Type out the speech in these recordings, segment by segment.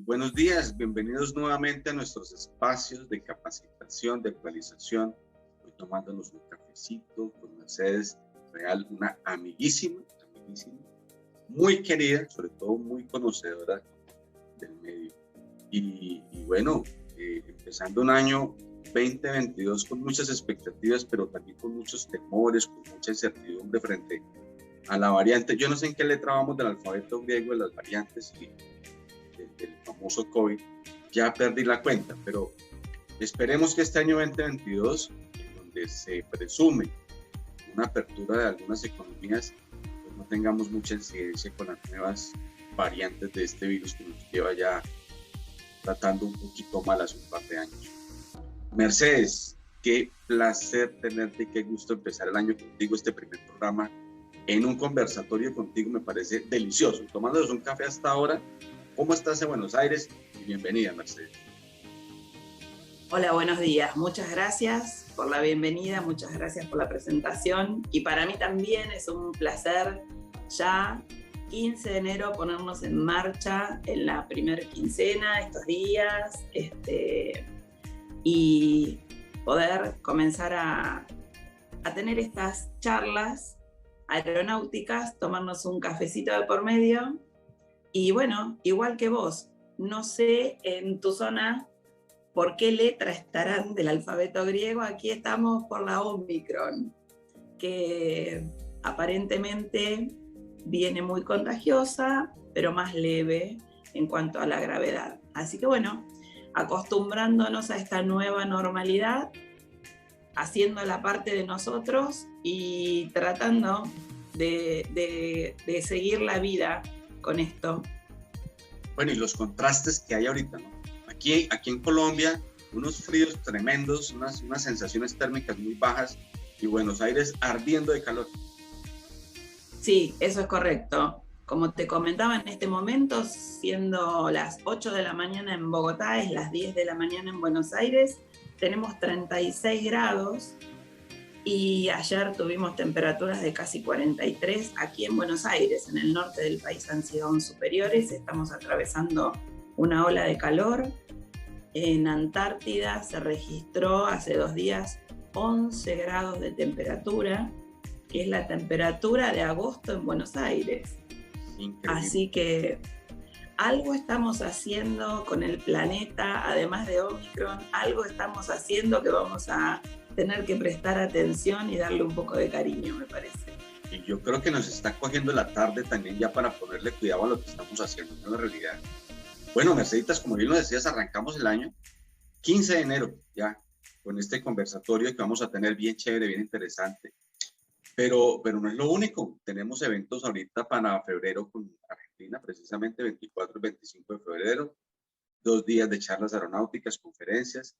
Buenos días, bienvenidos nuevamente a nuestros espacios de capacitación, de actualización. Hoy tomándonos un cafecito con Mercedes Real, una amiguísima, muy querida, sobre todo muy conocedora del medio. Y bueno, empezando un año 2022 con muchas expectativas, pero también con muchos temores, con mucha incertidumbre frente a la variante. Yo no sé en qué letra vamos del alfabeto griego de las variantes y del famoso COVID, ya perdí la cuenta, pero esperemos que este año 2022, en donde se presume una apertura de algunas economías, pues no tengamos mucha incidencia con las nuevas variantes de este virus que nos lleva ya tratando un poquito mal hace un par de años. Mercedes, qué placer tenerte y qué gusto empezar el año contigo, este primer programa en un conversatorio contigo, me parece delicioso. Tomándonos un café hasta ahora. ¿Cómo estás en Buenos Aires? Y bienvenida, Mercedes. Hola, buenos días. Muchas gracias por la bienvenida, muchas gracias por la presentación. Y para mí también es un placer ya 15 de enero ponernos en marcha en la primera quincena, estos días, y poder comenzar a tener estas charlas aeronáuticas, tomarnos un cafecito de por medio. Y bueno, igual que vos, no sé en tu zona por qué letra estarán del alfabeto griego. Aquí estamos por la Omicron, que aparentemente viene muy contagiosa, pero más leve en cuanto a la gravedad. Así que bueno, acostumbrándonos a esta nueva normalidad, haciendo la parte de nosotros y tratando de seguir la vida con esto. Bueno, y los contrastes que hay ahorita, ¿no? Aquí en Colombia, unos fríos tremendos, unas sensaciones térmicas muy bajas y Buenos Aires ardiendo de calor. Sí, eso es correcto. Como te comentaba en este momento, siendo las 8 de la mañana en Bogotá, es las 10 de la mañana en Buenos Aires, tenemos 36 grados y ayer tuvimos temperaturas de casi 43 aquí en Buenos Aires. En el norte del país han sido aún superiores, estamos atravesando una ola de calor. En Antártida se registró hace 2 días 11 grados de temperatura, que es la temperatura de agosto en Buenos Aires. Increíble. Así que algo estamos haciendo con el planeta, además de Omicron, algo estamos haciendo que vamos a tener que prestar atención y darle un poco de cariño, me parece. Y yo creo que nos está cogiendo la tarde también ya para ponerle cuidado a lo que estamos haciendo en la realidad. Bueno, Merceditas, como bien lo decías, arrancamos el año 15 de enero ya con este conversatorio que vamos a tener bien chévere, bien interesante. Pero no es lo único. Tenemos eventos ahorita para febrero con Argentina, precisamente 24 y 25 de febrero. 2 días de charlas aeronáuticas, conferencias.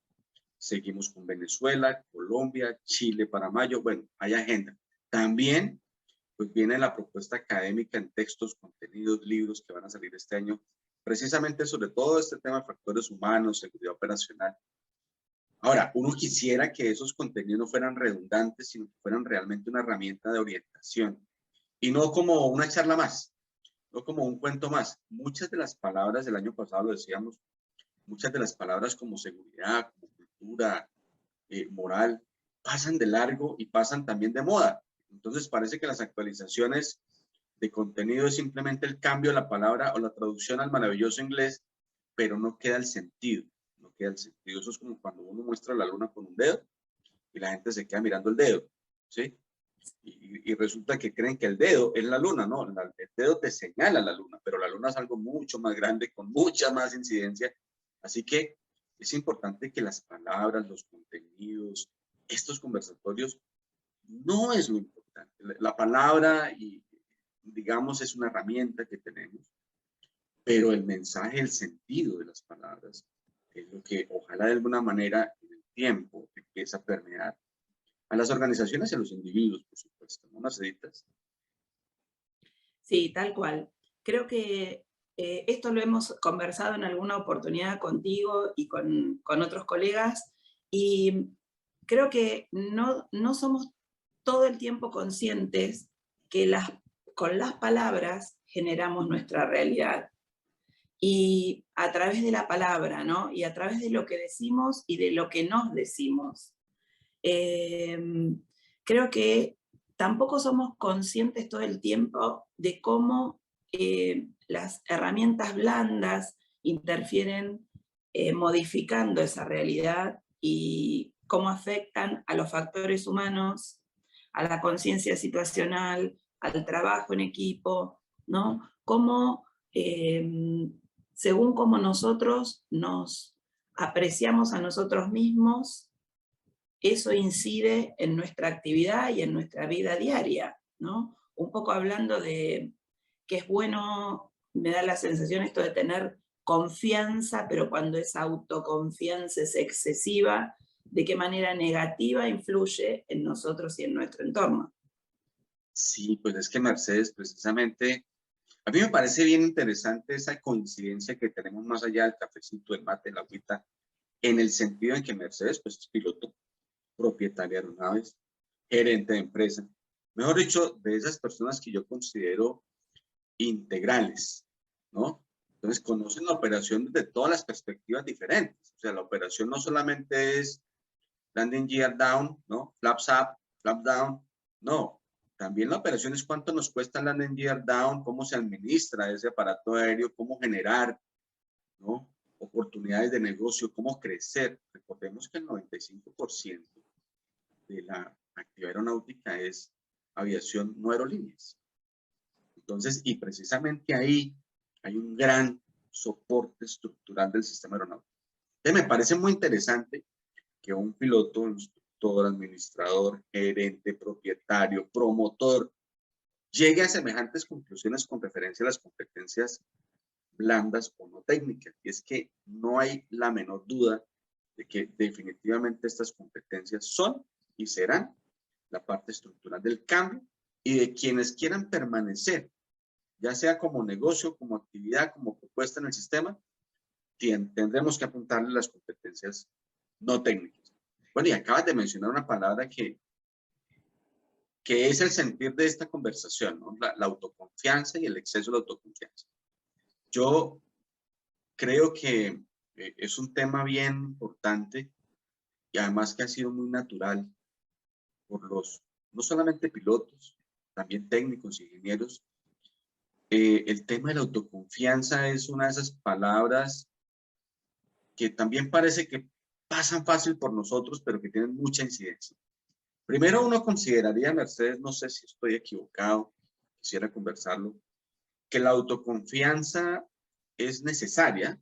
Seguimos con Venezuela, Colombia, Chile para mayo. Bueno, hay agenda. También pues viene la propuesta académica en textos, contenidos, libros que van a salir este año, precisamente sobre todo este tema de factores humanos, seguridad operacional. Ahora, uno quisiera que esos contenidos no fueran redundantes, sino que fueran realmente una herramienta de orientación y no como una charla más, no como un cuento más. Muchas de las palabras del año pasado, lo decíamos, muchas de las palabras como seguridad, como cultura, moral, pasan de largo y pasan también de moda. Entonces parece que las actualizaciones de contenido es simplemente el cambio de la palabra o la traducción al maravilloso inglés, pero no queda el sentido. No queda el sentido. Eso es como cuando uno muestra la luna con un dedo y la gente se queda mirando el dedo, ¿sí? Y resulta que creen que el dedo es la luna, ¿no? El dedo te señala la luna, pero la luna es algo mucho más grande, con mucha más incidencia. Así que es importante que las palabras, los contenidos, estos conversatorios, no es lo importante. La palabra, y digamos, es una herramienta que tenemos, pero el mensaje, el sentido de las palabras, es lo que ojalá de alguna manera en el tiempo empieza a permear a las organizaciones y a los individuos, por supuesto, ¿no, Merceditas? Sí, tal cual. Creo que esto lo hemos conversado en alguna oportunidad contigo y con otros colegas, y creo que no somos todo el tiempo conscientes que con las palabras generamos nuestra realidad. y a través de la palabra, ¿no? Y a través de lo que decimos y de lo que nos decimos. Creo que tampoco somos conscientes todo el tiempo de cómo las herramientas blandas interfieren modificando esa realidad y cómo afectan a los factores humanos, a la conciencia situacional, al trabajo en equipo, ¿no? Cómo, según cómo nosotros nos apreciamos a nosotros mismos, eso incide en nuestra actividad y en nuestra vida diaria, ¿no? Un poco hablando de que es bueno, me da la sensación esto de tener confianza, pero cuando esa autoconfianza es excesiva, de qué manera negativa influye en nosotros y en nuestro entorno. Sí, pues es que Mercedes, precisamente, a mí me parece bien interesante esa coincidencia que tenemos más allá del cafecito, el mate, la agüita, en el sentido en que Mercedes, pues es piloto, propietaria de aeronaves, gerente de empresa, mejor dicho, de esas personas que yo considero integrales, ¿no? Entonces conocen la operación desde todas las perspectivas diferentes. O sea, la operación no solamente es landing gear down, ¿no? Flaps up, flap down, no. También la operación es cuánto nos cuesta el landing gear down, cómo se administra ese aparato aéreo, cómo generar, ¿no? Oportunidades de negocio, cómo crecer. Recordemos que el 95% de la actividad aeronáutica es aviación, no aerolíneas. Entonces, y precisamente ahí hay un gran soporte estructural del sistema aeronáutico. Entonces, me parece muy interesante que un piloto, instructor, administrador, gerente, propietario, promotor, llegue a semejantes conclusiones con referencia a las competencias blandas o no técnicas. Y es que no hay la menor duda de que definitivamente estas competencias son y serán la parte estructural del cambio y de quienes quieran permanecer, ya sea como negocio, como actividad, como propuesta en el sistema, tendremos que apuntarle las competencias no técnicas. Bueno, y acabas de mencionar una palabra que es el sentir de esta conversación, ¿no? La autoconfianza y el exceso de autoconfianza. Yo creo que es un tema bien importante y además que ha sido muy natural por los, no solamente pilotos, también técnicos, ingenieros. El tema de la autoconfianza es una de esas palabras que también parece que pasan fácil por nosotros, pero que tienen mucha incidencia. Primero uno consideraría, Mercedes, no sé si estoy equivocado, quisiera conversarlo, que la autoconfianza es necesaria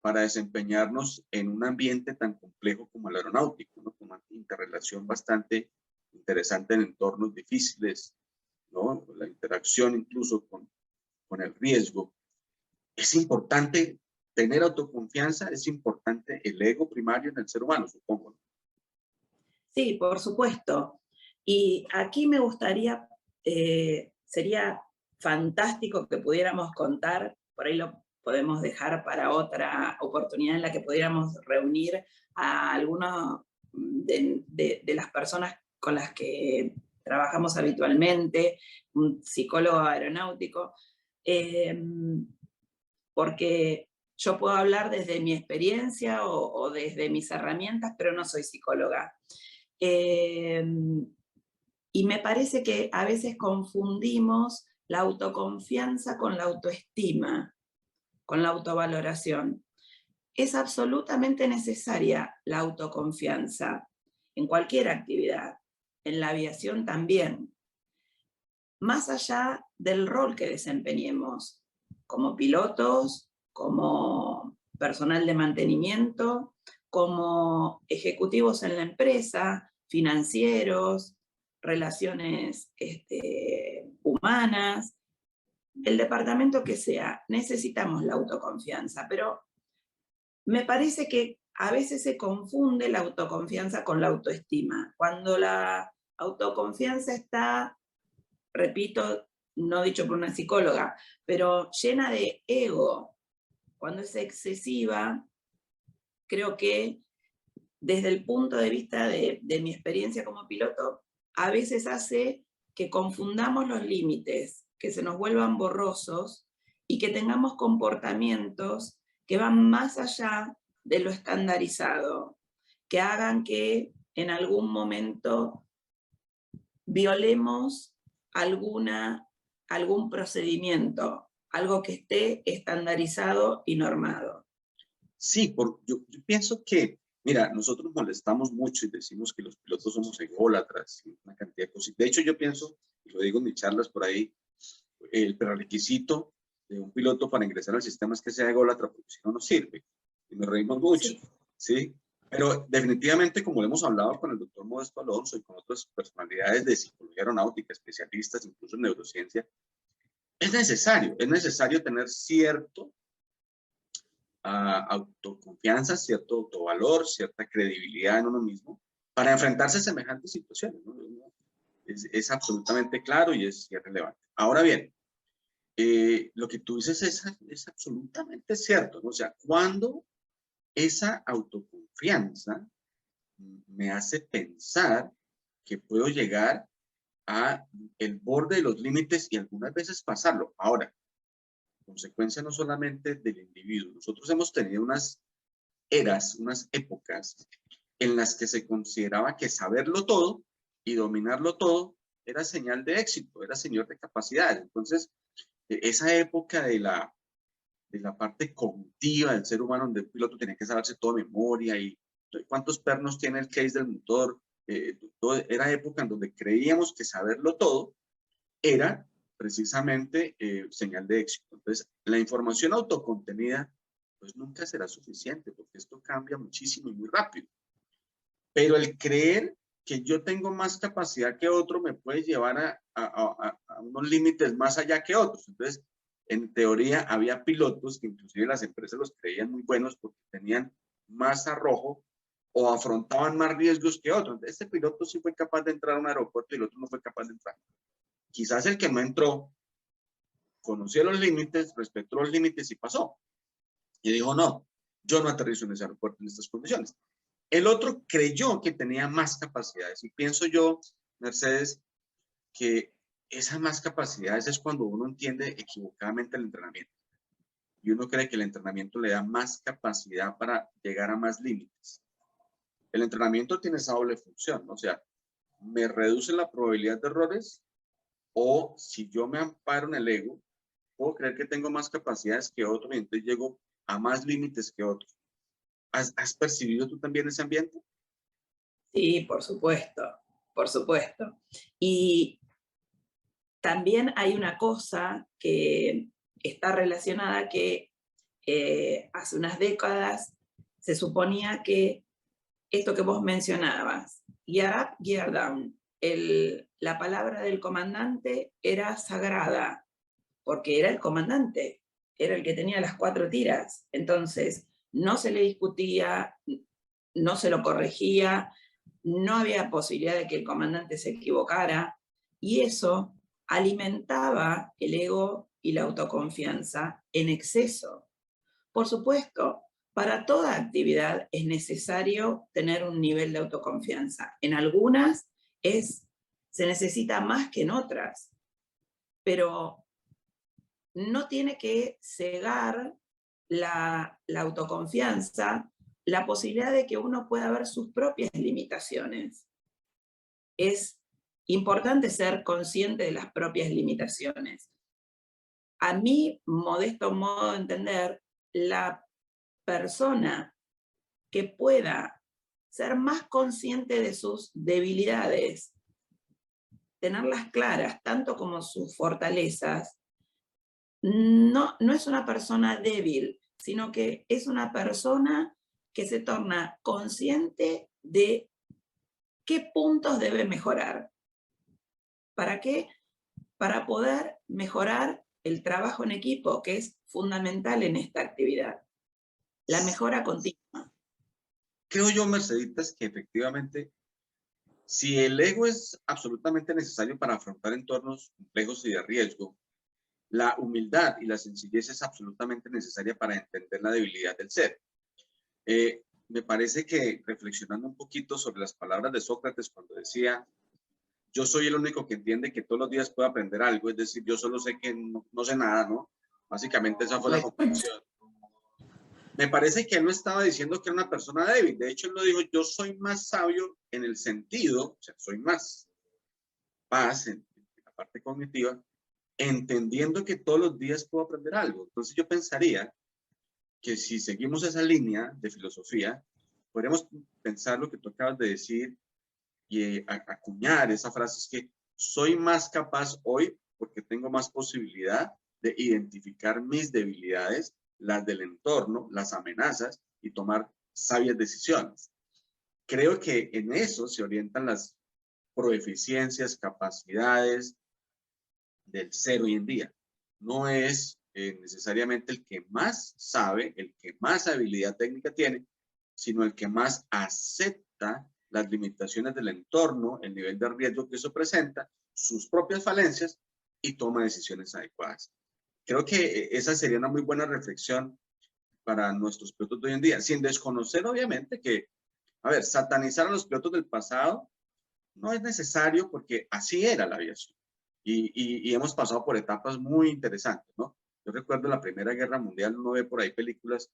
para desempeñarnos en un ambiente tan complejo como el aeronáutico, ¿no? Con una interrelación bastante interesante en entornos difíciles, ¿no? La interacción incluso con el riesgo. Es importante tener autoconfianza, es importante el ego primario en el ser humano, supongo, ¿no? Sí, por supuesto. Y aquí me gustaría, sería fantástico que pudiéramos contar, por ahí lo podemos dejar para otra oportunidad en la que pudiéramos reunir a algunos de las personas con las que trabajamos habitualmente, un psicólogo aeronáutico, eh, porque yo puedo hablar desde mi experiencia o desde mis herramientas, pero no soy psicóloga. Eh, y me parece que a veces confundimos la autoconfianza con la autoestima, con la autovaloración. Es absolutamente necesaria la autoconfianza en cualquier actividad, en la aviación también. Más allá del rol que desempeñemos, como pilotos, como personal de mantenimiento, como ejecutivos en la empresa, financieros, relaciones humanas, el departamento que sea, necesitamos la autoconfianza, pero me parece que a veces se confunde la autoconfianza con la autoestima. Cuando la autoconfianza está, repito, no dicho por una psicóloga, pero llena de ego, cuando es excesiva, creo que desde el punto de vista de mi experiencia como piloto, a veces hace que confundamos los límites, que se nos vuelvan borrosos y que tengamos comportamientos que van más allá de lo estandarizado, que hagan que en algún momento violemos algún procedimiento, algo que esté estandarizado y normado. Sí, yo pienso que, mira, nosotros molestamos mucho y decimos que los pilotos somos ególatras y una cantidad de cosas. De hecho, yo pienso, y lo digo en mis charlas por ahí, el prerequisito de un piloto para ingresar al sistema es que sea ególatra, porque si no, no sirve. Y nos reímos mucho, Sí. ¿sí? Pero definitivamente, como lo hemos hablado con el doctor Modesto Alonso y con otras personalidades de psicología aeronáutica, especialistas, incluso en neurociencia, es necesario tener cierto autoconfianza, cierto autovalor, cierta credibilidad en uno mismo para enfrentarse a semejantes situaciones, ¿no? Es absolutamente claro y es relevante. Ahora bien, lo que tú dices es absolutamente cierto, ¿no? O sea, cuando esa autoconfianza me hace pensar que puedo llegar a el borde de los límites y algunas veces pasarlo. Ahora, consecuencia no solamente del individuo. Nosotros hemos tenido unas eras, unas épocas en las que se consideraba que saberlo todo y dominarlo todo era señal de éxito, era señal de capacidad. Entonces, esa época de la parte cognitiva del ser humano, donde el piloto tenía que saberse toda memoria y cuántos pernos tiene el case del motor, era época en donde creíamos que saberlo todo era precisamente señal de éxito. Entonces, la información autocontenida pues nunca será suficiente porque esto cambia muchísimo y muy rápido. Pero el creer que yo tengo más capacidad que otro me puede llevar a unos límites más allá que otros. Entonces, en teoría, había pilotos que inclusive las empresas los creían muy buenos porque tenían más arrojo o afrontaban más riesgos que otros. Entonces, este piloto sí fue capaz de entrar a un aeropuerto y el otro no fue capaz de entrar. Quizás el que no entró conoció los límites, respetó los límites y pasó. Y dijo, no, yo no aterrizo en ese aeropuerto en estas condiciones. El otro creyó que tenía más capacidades. Y pienso yo, Mercedes, que esas más capacidades es cuando uno entiende equivocadamente el entrenamiento. Y uno cree que el entrenamiento le da más capacidad para llegar a más límites. El entrenamiento tiene esa doble función, ¿no? O sea, me reduce la probabilidad de errores o si yo me amparo en el ego, puedo creer que tengo más capacidades que otro y entonces llego a más límites que otros. ¿Has percibido tú también ese ambiente? Sí, por supuesto. Y también hay una cosa que está relacionada que hace unas décadas se suponía que esto que vos mencionabas, gear up, gear down, la palabra del comandante era sagrada, porque era el comandante, era el que tenía las 4 tiras. Entonces, no se le discutía, no se lo corregía, no había posibilidad de que el comandante se equivocara, y eso alimentaba el ego y la autoconfianza en exceso. Por supuesto, para toda actividad es necesario tener un nivel de autoconfianza. En algunas se necesita más que en otras, pero no tiene que cegar la autoconfianza la posibilidad de que uno pueda ver sus propias limitaciones. Es importante ser consciente de las propias limitaciones. A mi modesto modo de entender, la persona que pueda ser más consciente de sus debilidades, tenerlas claras, tanto como sus fortalezas, no es una persona débil, sino que es una persona que se torna consciente de qué puntos debe mejorar. ¿Para qué? Para poder mejorar el trabajo en equipo, que es fundamental en esta actividad. La mejora continua. Creo yo, Merceditas, que efectivamente, si el ego es absolutamente necesario para afrontar entornos complejos y de riesgo, la humildad y la sencillez es absolutamente necesaria para entender la debilidad del ser. Me parece que reflexionando un poquito sobre las palabras de Sócrates cuando decía, yo soy el único que entiende que todos los días puedo aprender algo, es decir, yo solo sé que no sé nada, ¿no? Básicamente esa fue la conclusión. Me parece que él no estaba diciendo que era una persona débil. De hecho, él lo dijo, yo soy más sabio en el sentido, o sea, soy más paz en la parte cognitiva, entendiendo que todos los días puedo aprender algo. Entonces yo pensaría que si seguimos esa línea de filosofía, podríamos pensar lo que tú acabas de decir y acuñar esa frase, es que soy más capaz hoy porque tengo más posibilidad de identificar mis debilidades, las del entorno, las amenazas y tomar sabias decisiones. Creo que en eso se orientan las proeficiencias, capacidades del ser hoy en día. No es necesariamente el que más sabe, el que más habilidad técnica tiene, sino el que más acepta las limitaciones del entorno, el nivel de riesgo que eso presenta, sus propias falencias y toma decisiones adecuadas. Creo que esa sería una muy buena reflexión para nuestros pilotos de hoy en día, sin desconocer obviamente que, a ver, satanizar a los pilotos del pasado no es necesario porque así era la aviación. Y hemos pasado por etapas muy interesantes, ¿no? Yo recuerdo la Primera Guerra Mundial, uno ve por ahí películas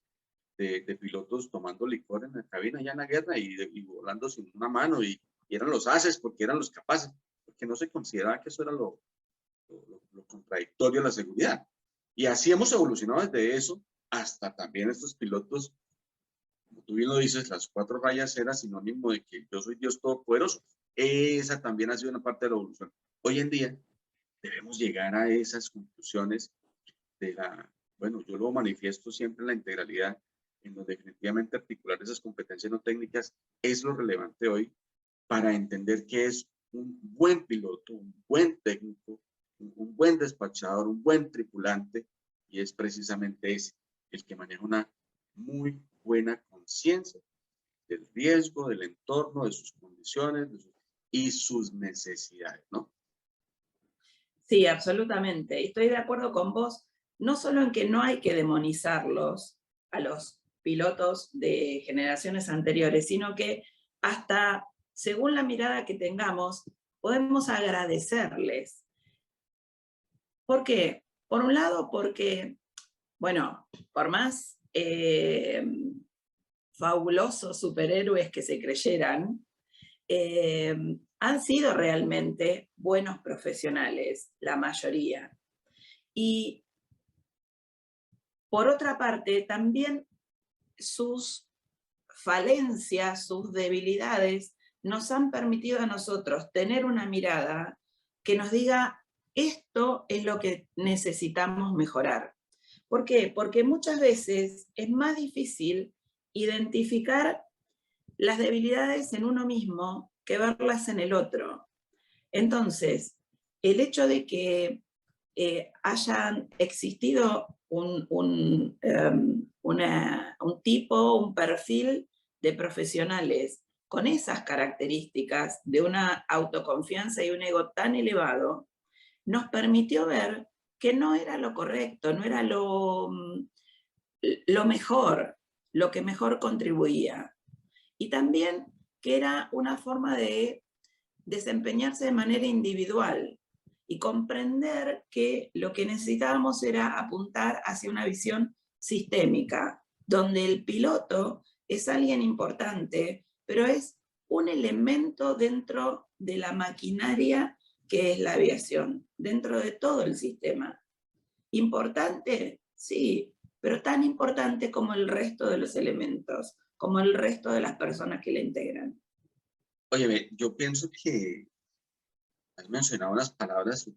de pilotos tomando licor en la cabina ya en la guerra y volando sin una mano y eran los haces porque eran los capaces, porque no se consideraba que eso era lo contradictorio a la seguridad. Y así hemos evolucionado desde eso hasta también estos pilotos, como tú bien lo dices, las 4 rayas era sinónimo de que yo soy Dios Todopoderoso. Esa también ha sido una parte de la evolución. Hoy en día debemos llegar a esas conclusiones de la, bueno, yo lo manifiesto siempre en la integralidad, en donde definitivamente articular esas competencias no técnicas es lo relevante hoy para entender qué es un buen piloto, un buen técnico, un buen despachador, un buen tripulante, y es precisamente ese, el que maneja una muy buena conciencia del riesgo, del entorno, de sus condiciones y sus necesidades, ¿no? Sí, absolutamente. Estoy de acuerdo con vos, no solo en que no hay que demonizarlos a los pilotos de generaciones anteriores, sino que hasta según la mirada que tengamos, podemos agradecerles. ¿Por qué? Por un lado, porque, bueno, por más fabulosos superhéroes que se creyeran, han sido realmente buenos profesionales, la mayoría. Y por otra parte, también sus falencias, sus debilidades, nos han permitido a nosotros tener una mirada que nos diga, esto es lo que necesitamos mejorar. ¿Por qué? Porque muchas veces es más difícil identificar las debilidades en uno mismo que verlas en el otro. Entonces, el hecho de que hayan existido un tipo, un perfil de profesionales con esas características de una autoconfianza y un ego tan elevado, nos permitió ver que no era lo correcto, no era lo mejor, lo que mejor contribuía. Y también que era una forma de desempeñarse de manera individual y comprender que lo que necesitábamos era apuntar hacia una visión sistémica, donde el piloto es alguien importante, pero es un elemento dentro de la maquinaria que es la aviación, dentro de todo el sistema. ¿Importante? Sí, pero tan importante como el resto de los elementos, como el resto de las personas que la integran. Oye, yo pienso que has mencionado unas palabras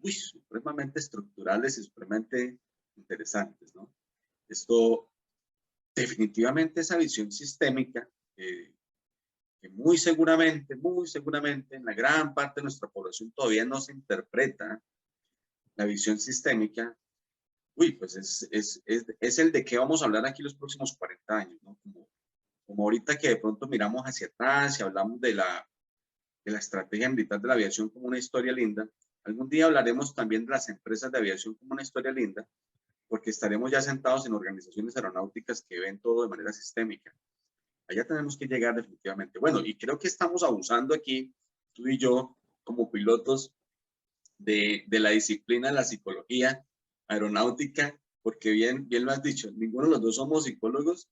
supremamente estructurales y supremamente interesantes, ¿no? Esto, definitivamente esa visión sistémica, que muy seguramente en la gran parte de nuestra población todavía no se interpreta la visión sistémica, pues es el de qué vamos a hablar aquí los próximos 40 años, ¿no? Como ahorita que de pronto miramos hacia atrás y hablamos de la estrategia militar de la aviación como una historia linda, algún día hablaremos también de las empresas de aviación como una historia linda, porque estaremos ya sentados en organizaciones aeronáuticas que ven todo de manera sistémica. Allá tenemos que llegar definitivamente. Bueno, y creo que estamos abusando aquí, tú y yo, como pilotos de la disciplina de la psicología aeronáutica, porque bien lo has dicho, ninguno de los dos somos psicólogos,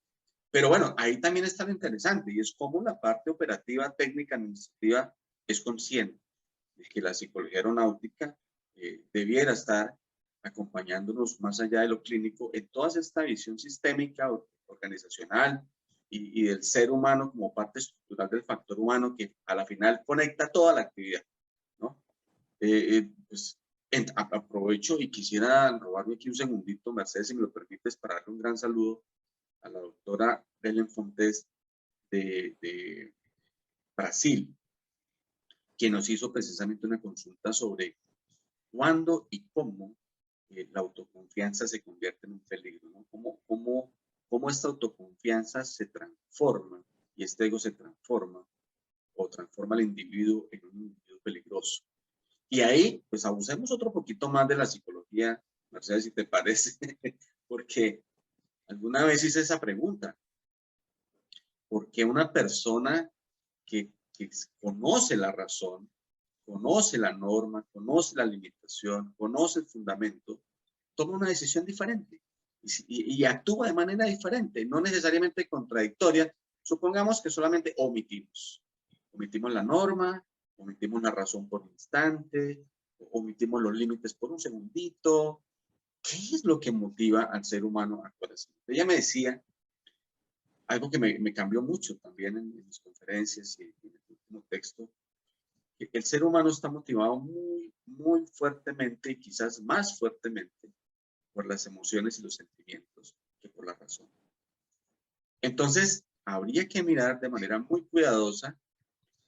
pero bueno, ahí también está lo interesante y es cómo la parte operativa, técnica, administrativa es consciente de que la psicología aeronáutica debiera estar acompañándonos más allá de lo clínico en toda esta visión sistémica, organizacional y del ser humano como parte estructural del factor humano que a la final conecta toda la actividad, ¿no? Pues aprovecho y quisiera robarme aquí un segundito, Mercedes, si me lo permites, para darle un gran saludo a la doctora Belén Fontes de Brasil, que nos hizo precisamente una consulta sobre cuándo y cómo la autoconfianza se convierte en un peligro, ¿no? Cómo esta autoconfianza se transforma y este ego se transforma o transforma al individuo en un individuo peligroso. Y ahí, pues abusemos otro poquito más de la psicología, Marcela, si te parece, porque alguna vez hice esa pregunta. ¿Por qué una persona que conoce la razón, conoce la norma, conoce la limitación, conoce el fundamento, toma una decisión diferente y actúa de manera diferente, no necesariamente contradictoria? Supongamos que solamente omitimos la norma, omitimos la razón por un instante, omitimos los límites por un segundito. ¿Qué es lo que motiva al ser humano a actuar así? Ella me decía algo que me cambió mucho también en mis conferencias y en el último texto, que el ser humano está motivado muy fuertemente y quizás más fuertemente por las emociones y los sentimientos que por la razón. Entonces, habría que mirar de manera muy cuidadosa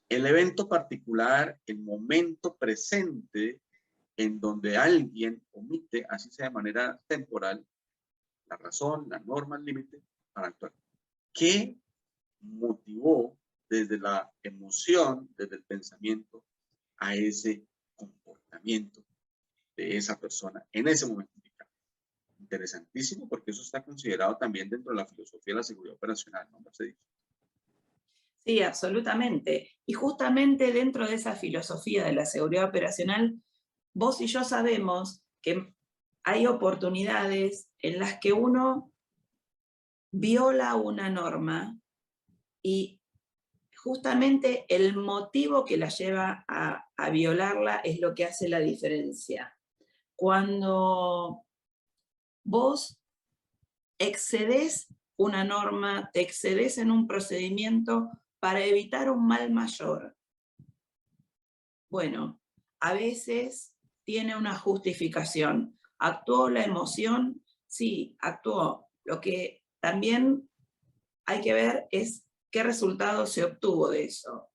el evento particular, el momento presente en donde alguien omite, así sea de manera temporal, la razón, la norma, el límite, para actuar. ¿Qué motivó desde la emoción, desde el pensamiento, a ese comportamiento de esa persona en ese momento? Interesantísimo, porque eso está considerado también dentro de la filosofía de la seguridad operacional, ¿no, Mercedes? Sí, absolutamente. Y justamente dentro de esa filosofía de la seguridad operacional, vos y yo sabemos que hay oportunidades en las que uno viola una norma y justamente el motivo que la lleva a violarla es lo que hace la diferencia. Cuando vos excedes una norma, te excedes en un procedimiento para evitar un mal mayor. Bueno, a veces tiene una justificación. ¿Actuó la emoción? Sí, actuó. Lo que también hay que ver es qué resultado se obtuvo de eso.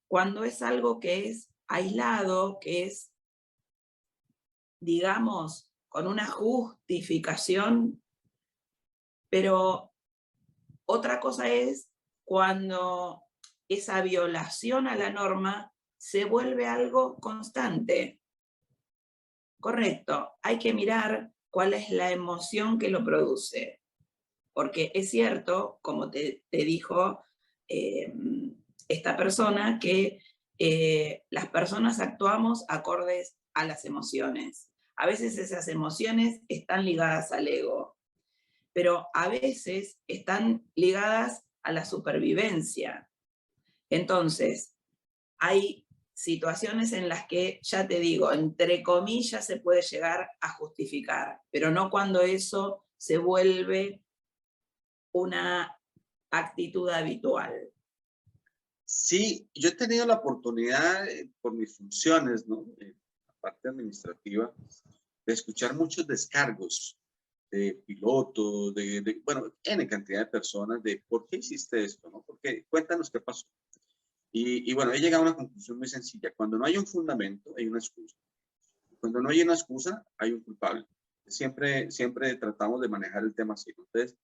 Cuando es algo que es aislado, que es, digamos, con una justificación, pero otra cosa es cuando esa violación a la norma se vuelve algo constante. Correcto, hay que mirar cuál es la emoción que lo produce. Porque es cierto, como te dijo esta persona, que las personas actuamos acordes a las emociones. A veces esas emociones están ligadas al ego, pero a veces están ligadas a la supervivencia. Entonces, hay situaciones en las que, ya te digo, entre comillas se puede llegar a justificar, pero no cuando eso se vuelve una actitud habitual. Sí, yo he tenido la oportunidad, por mis funciones, ¿no? La parte administrativa, de escuchar muchos descargos de pilotos, bueno, N cantidad de personas, de por qué hiciste esto, ¿no? Porque cuéntanos qué pasó. Y bueno, he llegado a una conclusión muy sencilla. Cuando no hay un fundamento, hay una excusa. Cuando no hay una excusa, hay un culpable. Siempre tratamos de manejar el tema así. Entonces,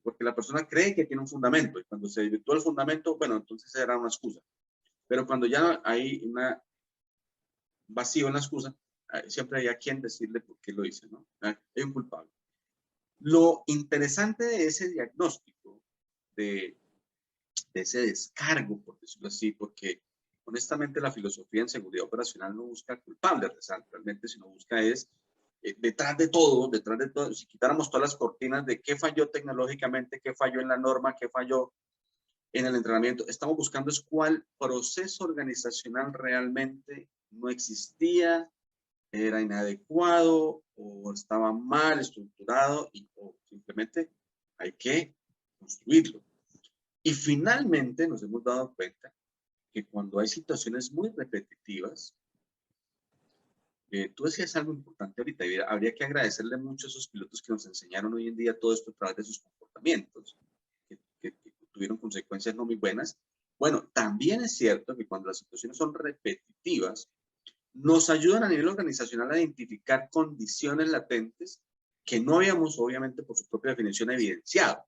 porque la persona cree que tiene un fundamento y cuando se desvirtúa el fundamento, bueno, entonces será una excusa. Pero cuando ya hay un vacío en la excusa, siempre hay a quien decirle por qué lo hice, ¿no? Hay un culpable. Lo interesante de ese diagnóstico, de ese descargo, por decirlo así, porque honestamente la filosofía en seguridad operacional no busca culpables realmente, sino busca es detrás de todo, si quitáramos todas las cortinas de qué falló tecnológicamente, qué falló en la norma, qué falló en el entrenamiento, estamos buscando es cuál proceso organizacional realmente no existía, era inadecuado o estaba mal estructurado o simplemente hay que construirlo. Y finalmente nos hemos dado cuenta que cuando hay situaciones muy repetitivas, tú decías algo importante ahorita, y habría que agradecerle mucho a esos pilotos que nos enseñaron hoy en día todo esto a través de sus comportamientos, que tuvieron consecuencias no muy buenas. Bueno, también es cierto que cuando las situaciones son repetitivas, nos ayudan a nivel organizacional a identificar condiciones latentes que no habíamos, obviamente, por su propia definición, evidenciado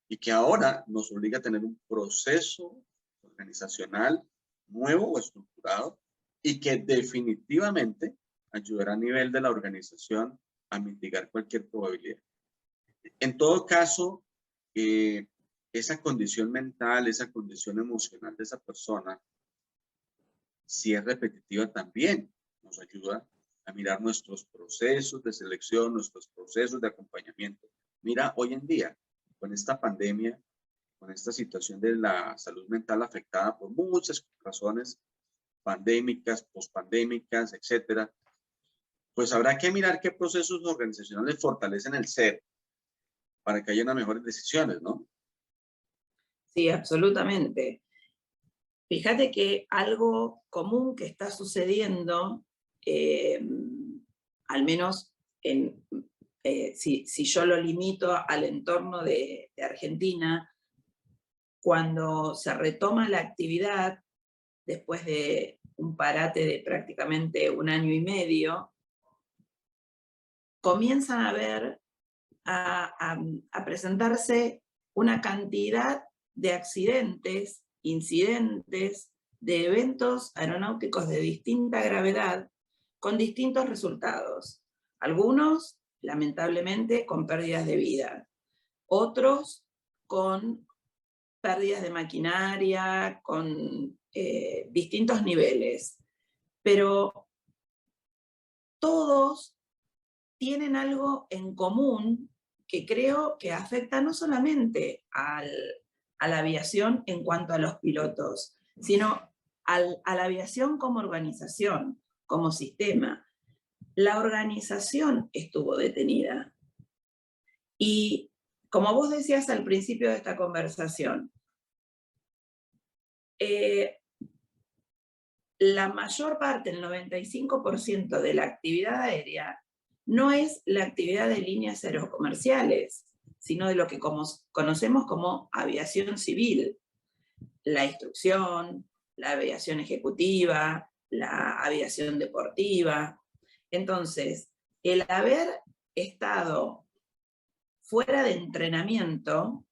y que ahora nos obliga a tener un proceso organizacional nuevo o estructurado y que definitivamente ayudará a nivel de la organización a mitigar cualquier probabilidad. En todo caso, esa condición mental, esa condición emocional de esa persona, si es repetitiva también, nos ayuda a mirar nuestros procesos de selección, nuestros procesos de acompañamiento. Mira, hoy en día, con esta pandemia, con esta situación de la salud mental afectada por muchas razones pandémicas, pospandémicas, etcétera, pues habrá que mirar qué procesos organizacionales fortalecen el ser para que haya unas mejores decisiones, ¿no? Sí, absolutamente. Fíjate que algo común que está sucediendo, al menos si yo lo limito al entorno de Argentina, cuando se retoma la actividad después de un parate de prácticamente 1 año y medio, comienzan a presentarse una cantidad de accidentes, incidentes, de eventos aeronáuticos de distinta gravedad, con distintos resultados. Algunos, lamentablemente, con pérdidas de vida. Otros, con pérdidas de maquinaria, con distintos niveles. Pero todos tienen algo en común que creo que afecta no solamente a la aviación en cuanto a los pilotos, sino a la aviación como organización, como sistema. La organización estuvo detenida. Y como vos decías al principio de esta conversación, la mayor parte, el 95% de la actividad aérea, no es la actividad de líneas aerocomerciales, sino de lo que conocemos como aviación civil. La instrucción, la aviación ejecutiva, la aviación deportiva. Entonces, el haber estado fuera de entrenamiento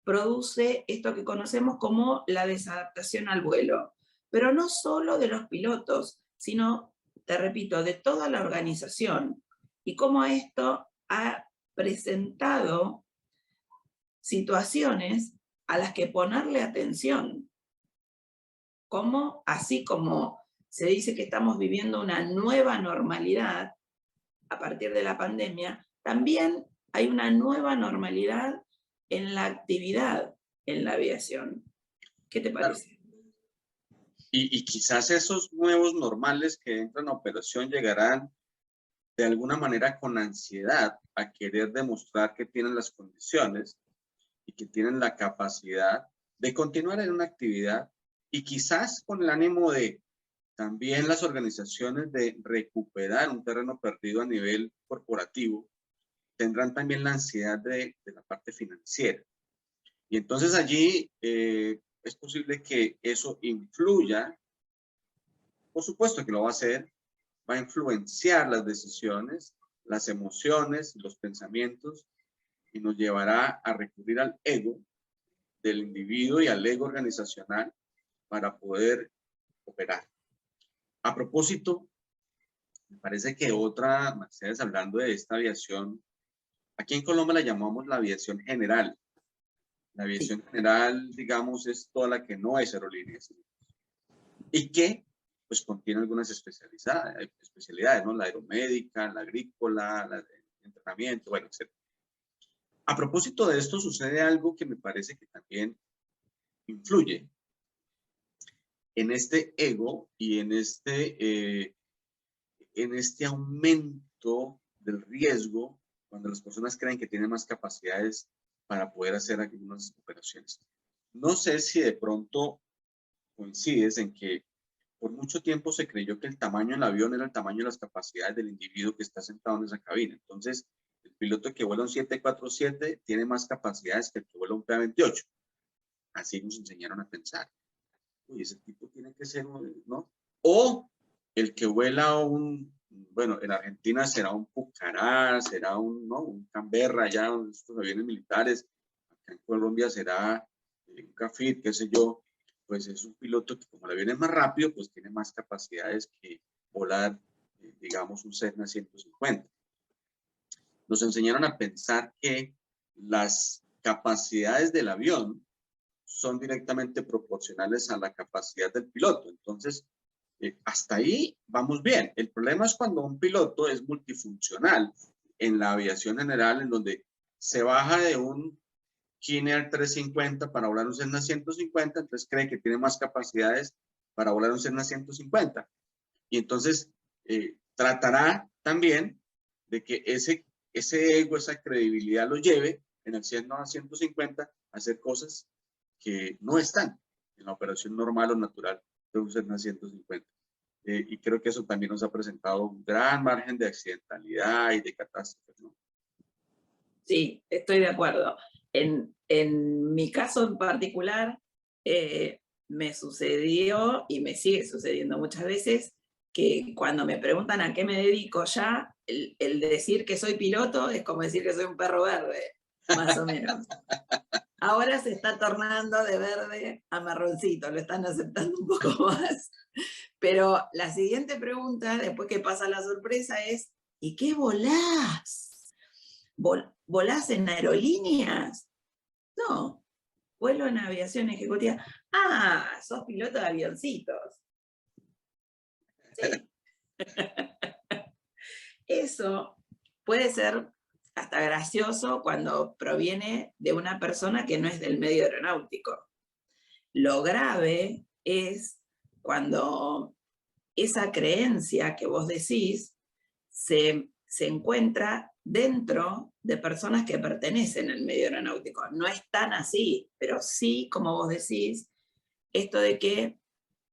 produce esto que conocemos como la desadaptación al vuelo. Pero no solo de los pilotos, sino, te repito, de toda la organización. Y cómo esto ha presentado situaciones a las que ponerle atención. Como, así como se dice que estamos viviendo una nueva normalidad a partir de la pandemia, también hay una nueva normalidad en la actividad en la aviación. ¿Qué te parece? Claro. Y quizás esos nuevos normales que entran a operación llegarán de alguna manera con ansiedad a querer demostrar que tienen las condiciones y que tienen la capacidad de continuar en una actividad y quizás con el ánimo de también las organizaciones de recuperar un terreno perdido a nivel corporativo, tendrán también la ansiedad de la parte financiera. Y entonces allí es posible que eso influya, por supuesto que lo va a hacer, va a influenciar las decisiones, las emociones, los pensamientos y nos llevará a recurrir al ego del individuo y al ego organizacional para poder operar. A propósito, me parece que otra, Mercedes, hablando de esta aviación, aquí en Colombia la llamamos la aviación general. La aviación general, digamos, es toda la que no es aerolíneas. Y que pues contiene algunas especialidades, ¿no? La aeromédica, la agrícola, la de entrenamiento, bueno, etc. A propósito de esto, sucede algo que me parece que también influye en este ego y en este aumento del riesgo cuando las personas creen que tienen más capacidades para poder hacer algunas operaciones. No sé si de pronto coincides en que por mucho tiempo se creyó que el tamaño del avión era el tamaño de las capacidades del individuo que está sentado en esa cabina. Entonces, el piloto que vuela un 747 tiene más capacidades que el que vuela un PA-28. Así nos enseñaron a pensar. Uy, ese tipo tiene que ser, ¿no? O el que vuela bueno, en Argentina será un Pucará, será ¿no? Un Canberra, ya estos aviones militares. Acá en Colombia será un Cafid, qué sé yo. Pues es un piloto que como el avión es más rápido, pues tiene más capacidades que volar, digamos, un Cessna 150. Nos enseñaron a pensar que las capacidades del avión son directamente proporcionales a la capacidad del piloto. Entonces, hasta ahí vamos bien. El problema es cuando un piloto es multifuncional en la aviación general, en donde se baja de un Kinect 350 para volar un Cessna 150, entonces cree que tiene más capacidades para volar un Cessna 150. Y entonces tratará también de que ese ego, esa credibilidad lo lleve en el Cessna 150 a hacer cosas que no están en la operación normal o natural de un Cessna 150. Y creo que eso también nos ha presentado un gran margen de accidentalidad y de catástrofe, ¿no? Sí, estoy de acuerdo. En mi caso en particular, me sucedió y me sigue sucediendo muchas veces que cuando me preguntan a qué me dedico ya, el decir que soy piloto es como decir que soy un perro verde, más o menos. Ahora se está tornando de verde a marroncito, lo están aceptando un poco más. Pero la siguiente pregunta, después que pasa la sorpresa, es: ¿y qué volás? ¿Volás en aerolíneas? No, vuelo en aviación ejecutiva. Ah, sos piloto de avioncitos. Sí. Eso puede ser hasta gracioso cuando proviene de una persona que no es del medio aeronáutico. Lo grave es cuando esa creencia que vos decís se encuentra dentro de personas que pertenecen al medio aeronáutico. No es tan así, pero sí, como vos decís, esto de que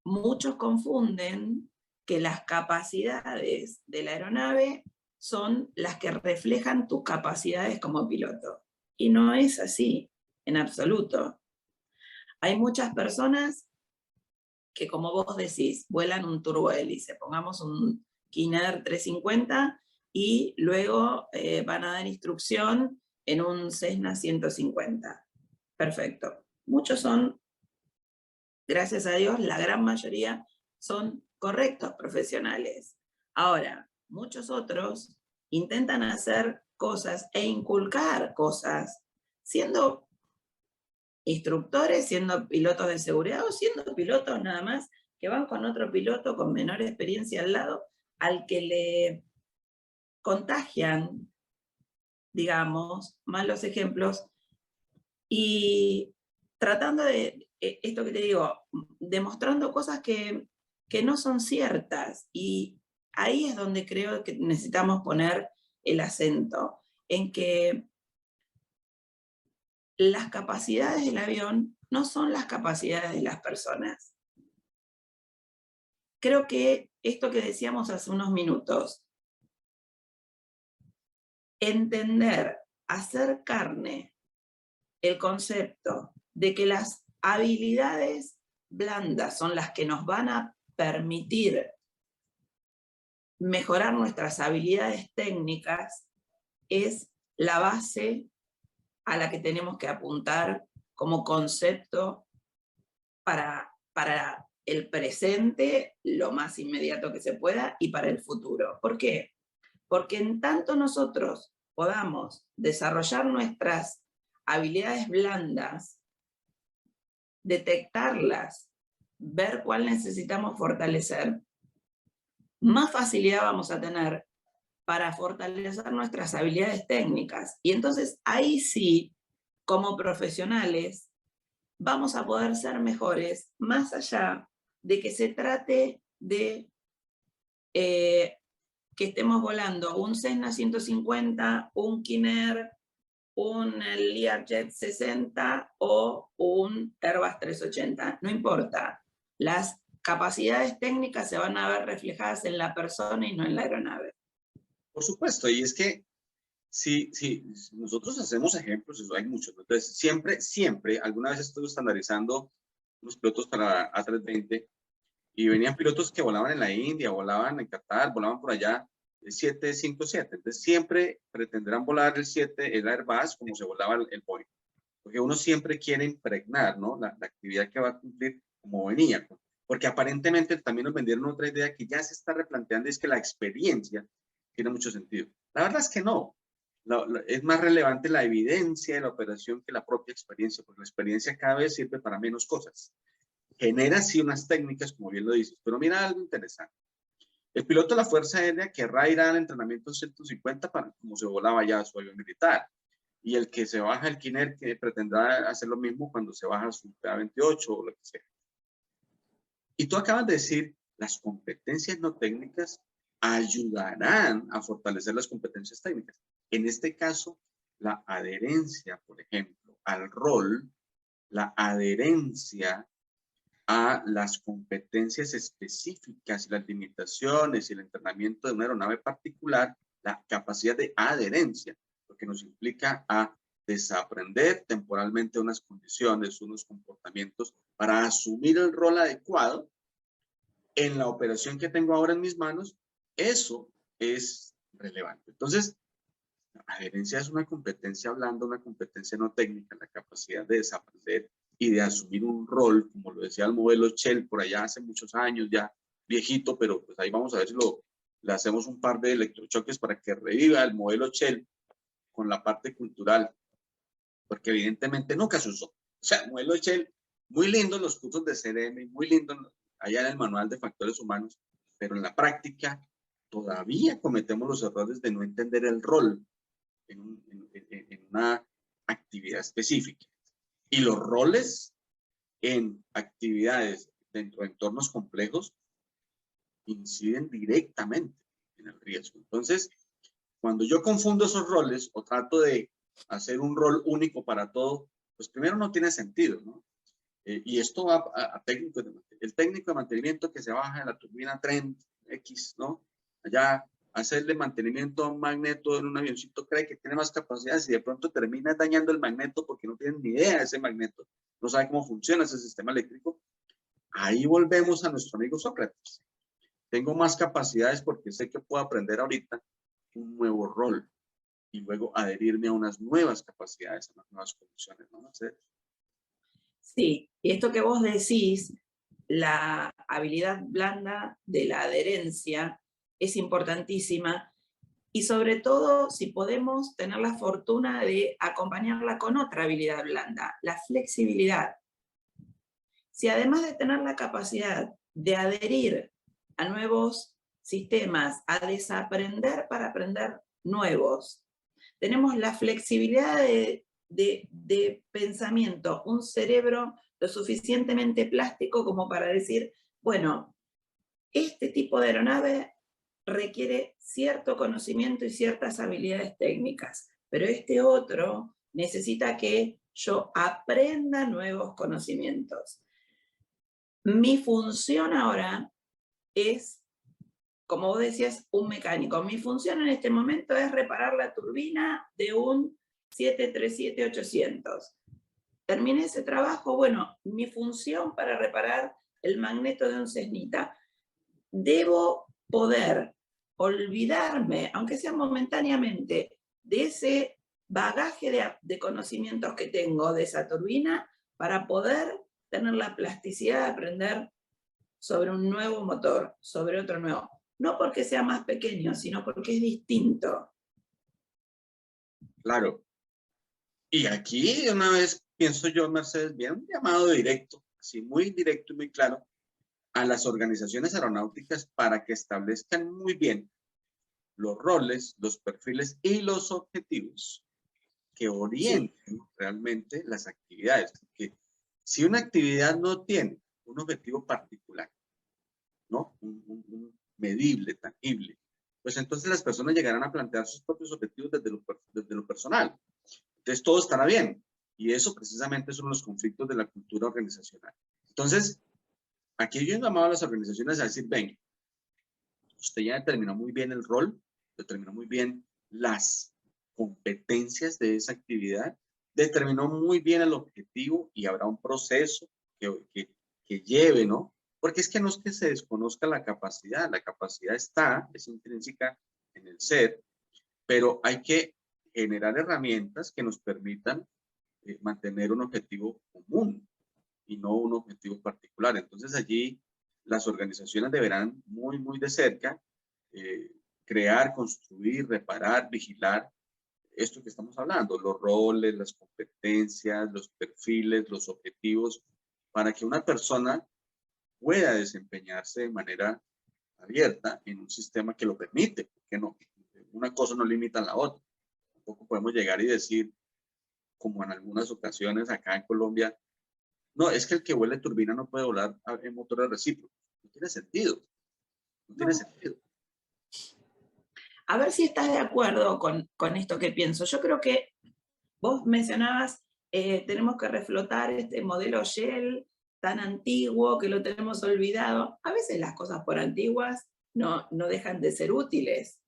muchos confunden que las capacidades de la aeronave son las que reflejan tus capacidades como piloto. Y no es así, en absoluto. Hay muchas personas que, como vos decís, vuelan un turbohélice, pongamos un Kinect 350, y luego van a dar instrucción en un Cessna 150. Perfecto. Muchos son, gracias a Dios, la gran mayoría son correctos profesionales. Ahora, muchos otros intentan hacer cosas e inculcar cosas siendo instructores, siendo pilotos de seguridad o siendo pilotos nada más que van con otro piloto con menor experiencia al lado, al que le contagian, digamos, malos ejemplos, y tratando de, esto que te digo, demostrando cosas que no son ciertas. Y ahí es donde creo que necesitamos poner el acento, en que las capacidades del avión no son las capacidades de las personas. Creo que esto que decíamos hace unos minutos, entender, hacer carne el concepto de que las habilidades blandas son las que nos van a permitir mejorar nuestras habilidades técnicas, es la base a la que tenemos que apuntar como concepto para el presente, lo más inmediato que se pueda, y para el futuro. ¿Por qué? Porque en tanto nosotros podamos desarrollar nuestras habilidades blandas, detectarlas, ver cuál necesitamos fortalecer, más facilidad vamos a tener para fortalecer nuestras habilidades técnicas. Y entonces ahí sí, como profesionales, vamos a poder ser mejores, más allá de que se trate de que estemos volando un Cessna 150, un Kinect, un Learjet 60 o un Airbus 380, no importa. Las capacidades técnicas se van a ver reflejadas en la persona y no en la aeronave. Por supuesto, y es que si nosotros hacemos ejemplos, eso hay muchos, ¿no? Entonces siempre, alguna vez estuve estandarizando unos pilotos para A320 y venían pilotos que volaban en la India, volaban en Qatar, volaban por allá el 757. Entonces siempre pretenderán volar el 7, el Airbus, como se volaba el Boeing. Porque uno siempre quiere impregnar, ¿no? La actividad que va a cumplir como venía. Porque aparentemente también nos vendieron otra idea que ya se está replanteando, y es que la experiencia tiene mucho sentido. La verdad es que no. Es más relevante la evidencia de la operación que la propia experiencia, porque la experiencia cada vez sirve para menos cosas. Genera sí unas técnicas, como bien lo dices, pero mira algo interesante. El piloto de la Fuerza Aérea querrá ir al entrenamiento 150 para como se volaba ya su avión militar. Y el que se baja el Kinect que pretendrá hacer lo mismo cuando se baja su PA-28 o lo que sea. Y tú acabas de decir, las competencias no técnicas ayudarán a fortalecer las competencias técnicas. En este caso, la adherencia, por ejemplo, al rol, la adherencia a las competencias específicas, las limitaciones y el entrenamiento de una aeronave particular, la capacidad de adherencia, lo que nos implica a desaprender temporalmente unas condiciones, unos comportamientos para asumir el rol adecuado en la operación que tengo ahora en mis manos. Eso es relevante. Entonces, la adherencia es una competencia blanda, una competencia no técnica, la capacidad de desaprender y de asumir un rol, como lo decía el modelo Shell por allá hace muchos años, ya viejito, pero pues ahí vamos a ver si le hacemos un par de electrochoques para que reviva el modelo Shell con la parte cultural, porque evidentemente nunca se usó. O sea, el modelo Shell, muy lindo en los cursos de CRM, muy lindo allá en el manual de factores humanos, pero en la práctica todavía cometemos los errores de no entender el rol en una actividad específica. Y los roles en actividades dentro de entornos complejos inciden directamente en el riesgo. Entonces, cuando yo confundo esos roles o trato de hacer un rol único para todo, pues primero no tiene sentido, ¿no? Y esto va a técnico el técnico de mantenimiento que se baja de la turbina Trent X, ¿no? Allá hacerle mantenimiento a un magneto en un avioncito, cree que tiene más capacidades y de pronto termina dañando el magneto porque no tiene ni idea de ese magneto, no sabe cómo funciona ese sistema eléctrico. Ahí volvemos a nuestro amigo Sócrates. Tengo más capacidades porque sé que puedo aprender ahorita un nuevo rol y luego adherirme a unas nuevas capacidades, a unas nuevas condiciones, ¿no? Sí, y esto que vos decís, la habilidad blanda de la adherencia es importantísima, y sobre todo si podemos tener la fortuna de acompañarla con otra habilidad blanda, la flexibilidad. Si además de tener la capacidad de adherir a nuevos sistemas, a desaprender para aprender nuevos, tenemos la flexibilidad de pensamiento, un cerebro lo suficientemente plástico como para decir, bueno, este tipo de aeronave requiere cierto conocimiento y ciertas habilidades técnicas, pero este otro necesita que yo aprenda nuevos conocimientos. Mi función ahora es, como vos decías, un mecánico. Mi función en este momento es reparar la turbina de un 737-800. Terminé ese trabajo, bueno, mi función para reparar el magneto de un Cessnita. Debo poder olvidarme, aunque sea momentáneamente, de ese bagaje de conocimientos que tengo de esa turbina para poder tener la plasticidad de aprender sobre un nuevo motor, sobre otro nuevo. No porque sea más pequeño, sino porque es distinto. Claro. Y aquí una vez pienso yo, Mercedes, bien un llamado directo, así muy directo y muy claro, a las organizaciones aeronáuticas para que establezcan muy bien los roles, los perfiles y los objetivos que orienten realmente las actividades. Porque si una actividad no tiene un objetivo particular, ¿no? Un medible, tangible, pues entonces las personas llegarán a plantear sus propios objetivos desde lo personal. Entonces todo estará bien. Y eso precisamente son los conflictos de la cultura organizacional. Entonces, aquí yo he llamado a las organizaciones a decir, ven, usted ya determinó muy bien el rol, determinó muy bien las competencias de esa actividad, determinó muy bien el objetivo y habrá un proceso que lleve, ¿no? Porque es que no es que se desconozca la capacidad está, es intrínseca en el ser, pero hay que generar herramientas que nos permitan mantener un objetivo común y no un objetivo particular. Entonces allí las organizaciones deberán muy de cerca crear, construir, reparar, vigilar esto que estamos hablando, los roles, las competencias, los perfiles, los objetivos, para que una persona pueda desempeñarse de manera abierta en un sistema que lo permite, porque no, una cosa no limita a la otra. Tampoco podemos llegar y decir, como en algunas ocasiones acá en Colombia, no, es que el que huele turbina no puede volar en motores recíprocos. No tiene sentido. No tiene sentido. A ver si estás de acuerdo con esto que pienso. Yo creo que vos mencionabas, tenemos que reflotar este modelo Shell tan antiguo que lo tenemos olvidado. A veces las cosas por antiguas no dejan de ser útiles.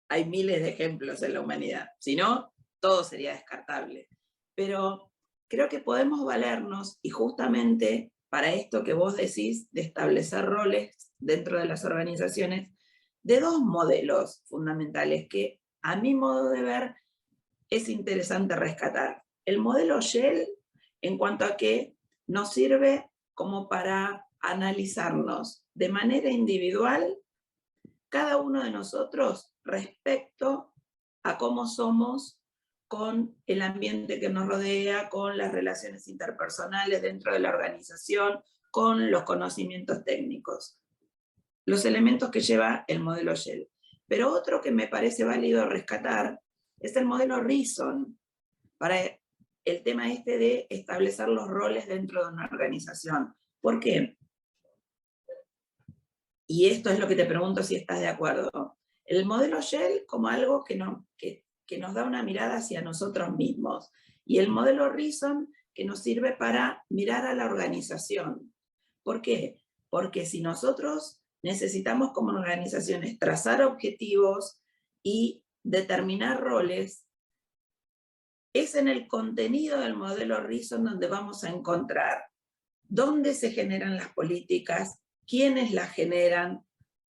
Hay miles de ejemplos en la humanidad. Si no, todo sería descartable. Pero creo que podemos valernos, y justamente para esto que vos decís, de establecer roles dentro de las organizaciones, de dos modelos fundamentales que a mi modo de ver es interesante rescatar. El modelo Shell, en cuanto a que nos sirve como para analizarnos de manera individual cada uno de nosotros respecto a cómo somos con el ambiente que nos rodea, con las relaciones interpersonales dentro de la organización, con los conocimientos técnicos. Los elementos que lleva el modelo Shell. Pero otro que me parece válido rescatar es el modelo Reason, para el tema este de establecer los roles dentro de una organización. ¿Por qué? Y esto es lo que te pregunto si estás de acuerdo. El modelo Shell como algo que nos da una mirada hacia nosotros mismos. Y el modelo Reason que nos sirve para mirar a la organización. ¿Por qué? Porque si nosotros necesitamos como organizaciones trazar objetivos y determinar roles, es en el contenido del modelo Reason donde vamos a encontrar dónde se generan las políticas, quiénes las generan,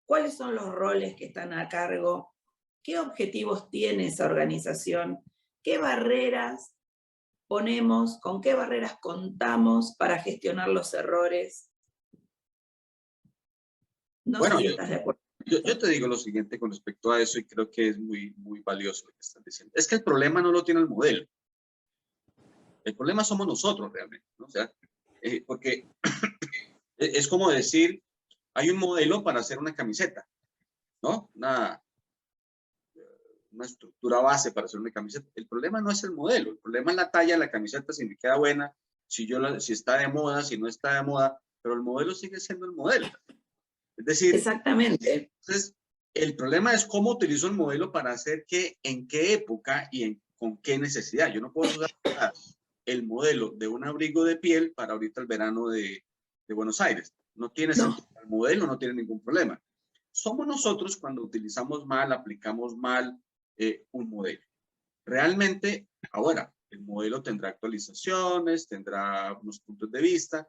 cuáles son los roles que están a cargo, qué objetivos tiene esa organización, qué barreras ponemos, con qué barreras contamos para gestionar los errores. No Bueno, sé si estás de acuerdo. Yo te digo lo siguiente con respecto a eso y creo que es muy valioso lo que estás diciendo. Es que el problema no lo tiene el modelo. El problema somos nosotros realmente, ¿no? O sea, porque es como decir, hay un modelo para hacer una camiseta, ¿no? Una estructura base para hacer una camiseta. El problema no es el modelo, el problema es la talla de la camiseta, si me queda buena, si está de moda, si no está de moda, pero el modelo sigue siendo el modelo. Es decir, exactamente. Entonces, el problema es cómo utilizo el modelo para hacer qué, en qué época y con qué necesidad. Yo no puedo usar el modelo de un abrigo de piel para ahorita el verano de Buenos Aires. No tiene sentido. El modelo no tiene ningún problema. Somos nosotros cuando utilizamos mal, aplicamos mal un modelo. Realmente, ahora, el modelo tendrá actualizaciones, tendrá unos puntos de vista,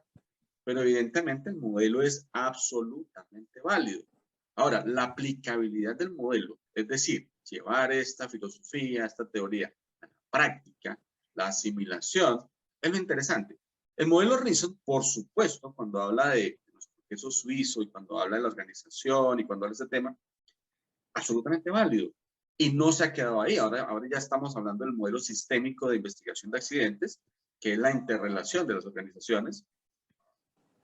pero evidentemente el modelo es absolutamente válido. Ahora, la aplicabilidad del modelo, es decir, llevar esta filosofía, esta teoría a la práctica, la asimilación, es lo interesante. El modelo Reason, por supuesto, cuando habla de los procesos suizos y cuando habla de la organización y cuando habla de ese tema, absolutamente válido. Y no se ha quedado ahí. Ahora ya estamos hablando del modelo sistémico de investigación de accidentes, que es la interrelación de las organizaciones,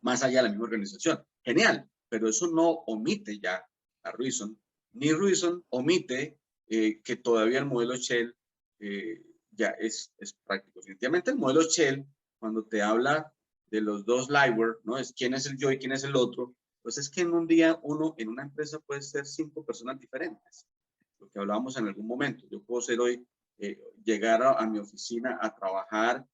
más allá de la misma organización. genial, pero eso no omite ya a Reason, ni Reason omite que todavía el modelo Shell ya es práctico. Definitivamente el modelo Shell, cuando te habla de los dos liveware, ¿no? Es quién es el yo y quién es el otro, pues es que en un día uno, en una empresa puede ser 5 personas diferentes. Lo que hablábamos en algún momento. Yo puedo ser hoy, llegar a mi oficina a trabajar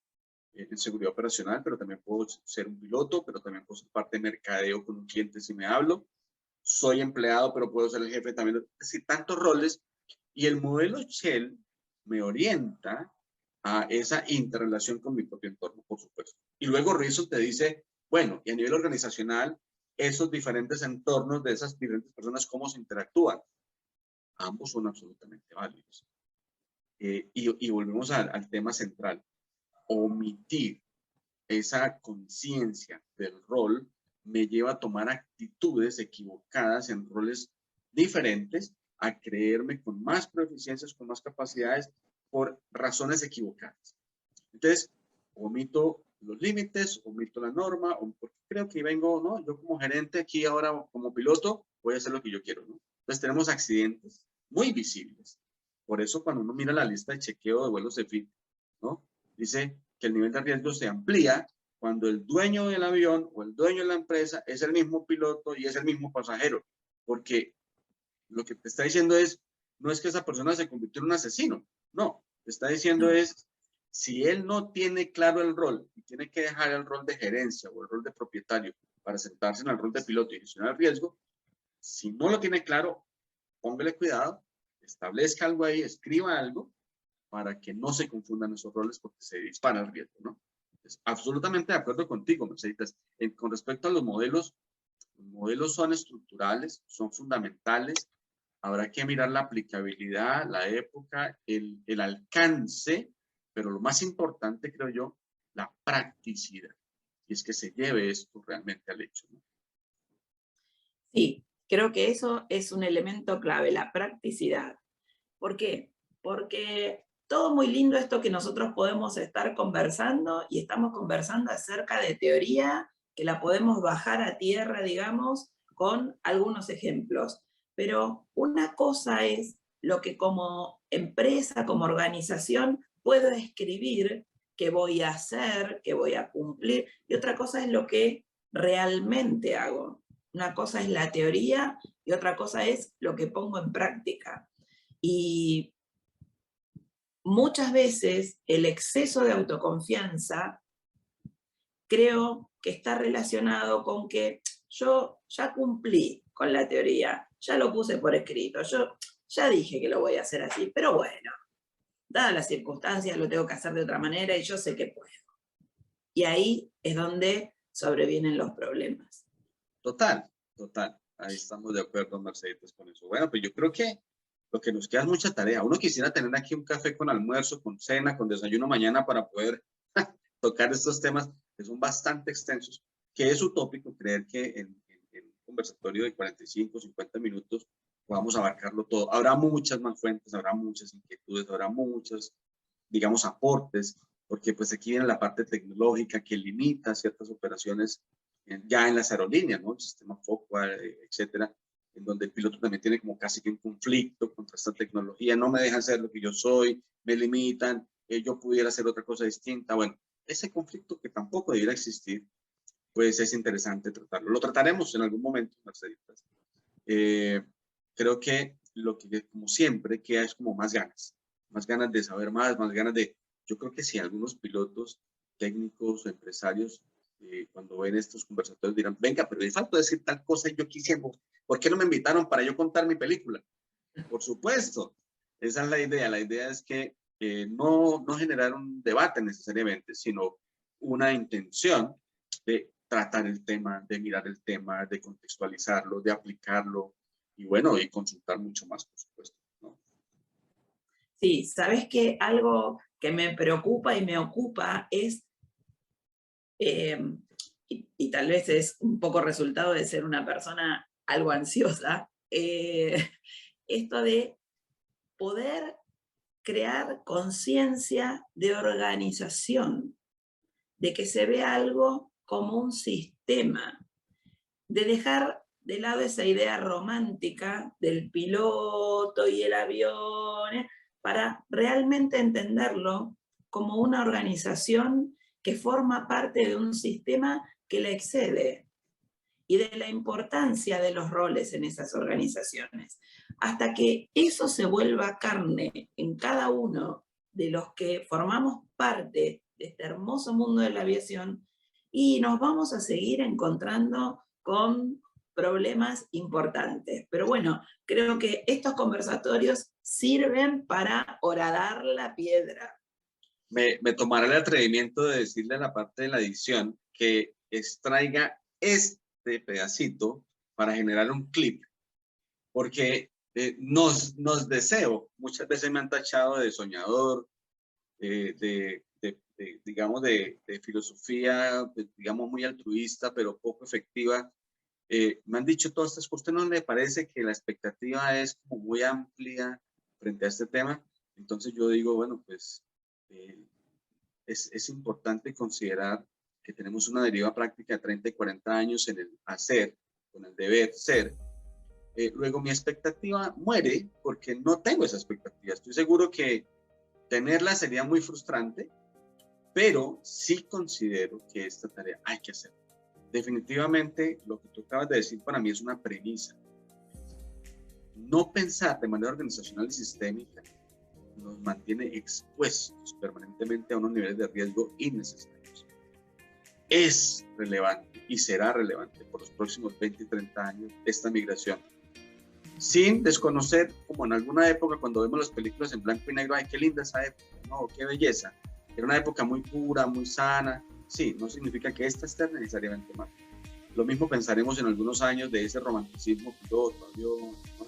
en seguridad operacional, pero también puedo ser un piloto, pero también puedo ser parte de mercadeo con un cliente si me hablo. Soy empleado, pero puedo ser el jefe también. Es decir, tantos roles. Y el modelo Shell me orienta a esa interrelación con mi propio entorno, por supuesto. Y luego Rizzo te dice, bueno, y a nivel organizacional, esos diferentes entornos de esas diferentes personas, ¿cómo se interactúan? Ambos son absolutamente válidos. Y volvemos al tema central. Omitir esa conciencia del rol me lleva a tomar actitudes equivocadas en roles diferentes, a creerme con más proficiencias, con más capacidades, por razones equivocadas. Entonces, omito los límites, omito la norma, porque creo que vengo, ¿no? Yo como gerente aquí ahora, como piloto, voy a hacer lo que yo quiero, ¿no? Entonces tenemos accidentes muy visibles. Por eso cuando uno mira la lista de chequeo de vuelos de FIT, ¿no? Dice que el nivel de riesgo se amplía cuando el dueño del avión o el dueño de la empresa es el mismo piloto y es el mismo pasajero. Porque lo que te está diciendo es, no es que esa persona se convirtió en un asesino, no. Te está diciendo es, si él no tiene claro el rol y tiene que dejar el rol de gerencia o el rol de propietario para sentarse en el rol de piloto y gestionar el riesgo, si no lo tiene claro, póngale cuidado, establezca algo ahí, escriba algo para que no se confundan esos roles porque se dispara el riesgo, ¿no? Entonces, absolutamente de acuerdo contigo, Mercedes. Con respecto a los modelos son estructurales, son fundamentales. Habrá que mirar la aplicabilidad, la época, el alcance, pero lo más importante, creo yo, la practicidad. Y es que se lleve esto realmente al hecho, ¿no? Sí, creo que eso es un elemento clave, la practicidad. ¿Por qué? Porque todo muy lindo esto que nosotros podemos estar conversando y estamos conversando acerca de teoría que la podemos bajar a tierra, digamos, con algunos ejemplos. Pero una cosa es lo que como empresa, como organización, puedo escribir que voy a hacer, que voy a cumplir, y otra cosa es lo que realmente hago. Una cosa es la teoría y otra cosa es lo que pongo en práctica. Y muchas veces el exceso de autoconfianza creo que está relacionado con que yo ya cumplí con la teoría, ya lo puse por escrito, yo ya dije que lo voy a hacer así, pero bueno, dadas las circunstancias lo tengo que hacer de otra manera y yo sé que puedo. Y ahí es donde sobrevienen los problemas. Total, total. Ahí estamos de acuerdo, Mercedes, con eso. Bueno, pues yo creo que lo que nos queda es mucha tarea. Uno quisiera tener aquí un café con almuerzo, con cena, con desayuno mañana para poder tocar estos temas que son bastante extensos, que es utópico creer que en un conversatorio de 45, 50 minutos podamos abarcarlo todo. Habrá muchas más fuentes, habrá muchas inquietudes, habrá muchos, digamos, aportes, porque pues aquí viene la parte tecnológica que limita ciertas operaciones ya en las aerolíneas, ¿no? El sistema FOCUA, etcétera, en donde el piloto también tiene como casi que un conflicto contra esta tecnología, no me dejan ser lo que yo soy, me limitan, yo pudiera hacer otra cosa distinta. Bueno, ese conflicto que tampoco debiera existir, pues es interesante tratarlo. Lo trataremos en algún momento, Mercedes. Creo que lo que, como siempre, queda es como más ganas de saber más ganas de... Yo creo que si algunos pilotos, técnicos o empresarios, cuando ven estos conversatorios dirán, venga, pero le falta decir tal cosa y yo quisiera, ¿por qué no me invitaron para yo contar mi película? Por supuesto, esa es la idea. La idea es que no generar un debate necesariamente, sino una intención de tratar el tema, de mirar el tema, de contextualizarlo, de aplicarlo y bueno, y consultar mucho más, por supuesto, ¿no? Sí, ¿sabes qué? Algo que me preocupa y me ocupa es, y tal vez es un poco resultado de ser una persona algo ansiosa, esto de poder crear conciencia de organización, de que se ve algo como un sistema. de dejar de lado esa idea romántica del piloto y el avión, para realmente entenderlo como una organización que forma parte de un sistema que le excede, y de la importancia de los roles en esas organizaciones. Hasta que eso se vuelva carne en cada uno de los que formamos parte de este hermoso mundo de la aviación, y nos vamos a seguir encontrando con problemas importantes. Pero bueno, creo que estos conversatorios sirven para horadar la piedra. Me tomaré el atrevimiento de decirle a la parte de la edición que extraiga este pedacito para generar un clip, porque nos deseo, muchas veces me han tachado de soñador, digamos, de filosofía, digamos, muy altruista, pero poco efectiva. Me han dicho todas estas cosas. ¿A usted no le parece que la expectativa es como muy amplia frente a este tema? Entonces yo digo, bueno, pues es importante considerar que tenemos una deriva práctica de 30 y 40 años en el hacer, con el deber ser. Luego mi expectativa muere porque no tengo esa expectativa. Estoy seguro que tenerla sería muy frustrante, pero sí considero que esta tarea hay que hacerla. Definitivamente lo que tú acabas de decir para mí es una premisa. No pensar de manera organizacional y sistémica nos mantiene expuestos permanentemente a unos niveles de riesgo innecesarios. Es relevante y será relevante por los próximos 20 y 30 años esta migración, sin desconocer, como en alguna época cuando vemos las películas en blanco y negro, ¡ay, qué linda esa época! No, qué belleza. Era una época muy pura, muy sana. Sí, no significa que esta esté necesariamente mal. Lo mismo pensaremos en algunos años de ese romanticismo piloto, avión, ¿no?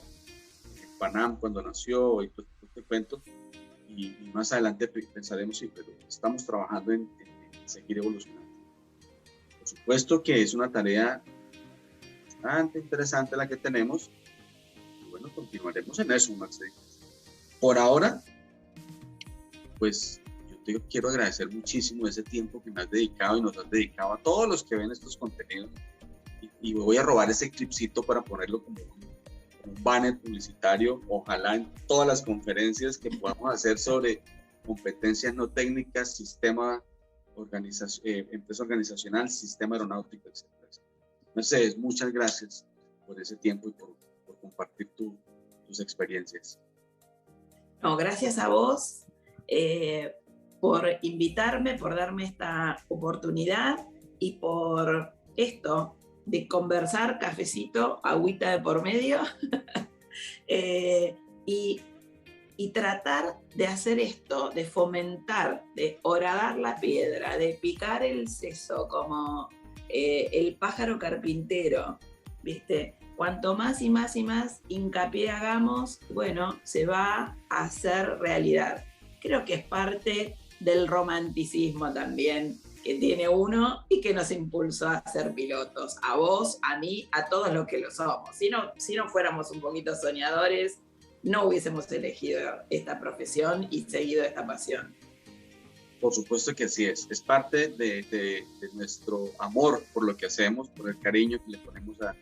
Panam cuando nació y todo este cuento. Y más adelante pensaremos, sí, pero estamos trabajando en seguir evolucionando. Por supuesto que es una tarea bastante interesante la que tenemos. Y bueno, continuaremos en eso, Mercedes. Por ahora, pues yo te quiero agradecer muchísimo ese tiempo que me has dedicado y nos has dedicado a todos los que ven estos contenidos. Y voy a robar ese clipcito para ponerlo como un banner publicitario, ojalá en todas las conferencias que podamos hacer sobre competencias no técnicas, sistema empresa organizacional, sistema aeronáutico, etc. Mercedes, muchas gracias por ese tiempo y por compartir tus experiencias. No, gracias a vos por invitarme, por darme esta oportunidad y por esto de conversar, cafecito, agüita de por medio, y tratar de hacer esto, de fomentar, de horadar la piedra, de picar el seso como el pájaro carpintero, ¿viste? Cuanto más y más y más hincapié hagamos, bueno, se va a hacer realidad. Creo que es parte del romanticismo también que tiene uno y que nos impulsó a ser pilotos, a vos, a mí, a todos los que lo somos. Si no fuéramos un poquito soñadores, no hubiésemos elegido esta profesión y seguido esta pasión. Por supuesto que así es parte de nuestro amor por lo que hacemos, por el cariño que le ponemos a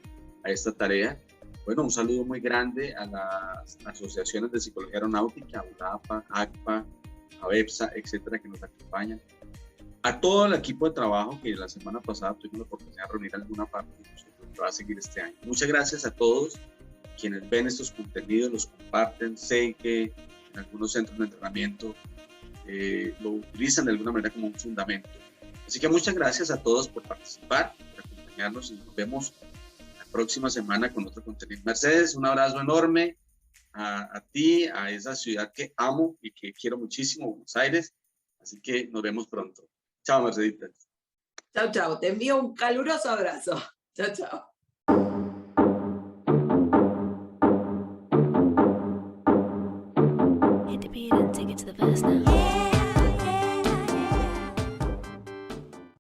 esta tarea. Bueno, un saludo muy grande a las asociaciones de psicología aeronáutica, ULAPA, ACPA, ABEPSA, etcétera, que nos acompañan. A todo el equipo de trabajo que la semana pasada tuvimos la oportunidad de reunir alguna parte y nosotros va a seguir este año. Muchas gracias a todos quienes ven estos contenidos, los comparten. Sé que en algunos centros de entrenamiento lo utilizan de alguna manera como un fundamento. Así que muchas gracias a todos por participar, por acompañarnos y nos vemos la próxima semana con otro contenido. Mercedes, un abrazo enorme a ti, a esa ciudad que amo y que quiero muchísimo, Buenos Aires. Así que nos vemos pronto. Chao, Merceditas. Chao, chao. Te envío un caluroso abrazo. Chao, chao.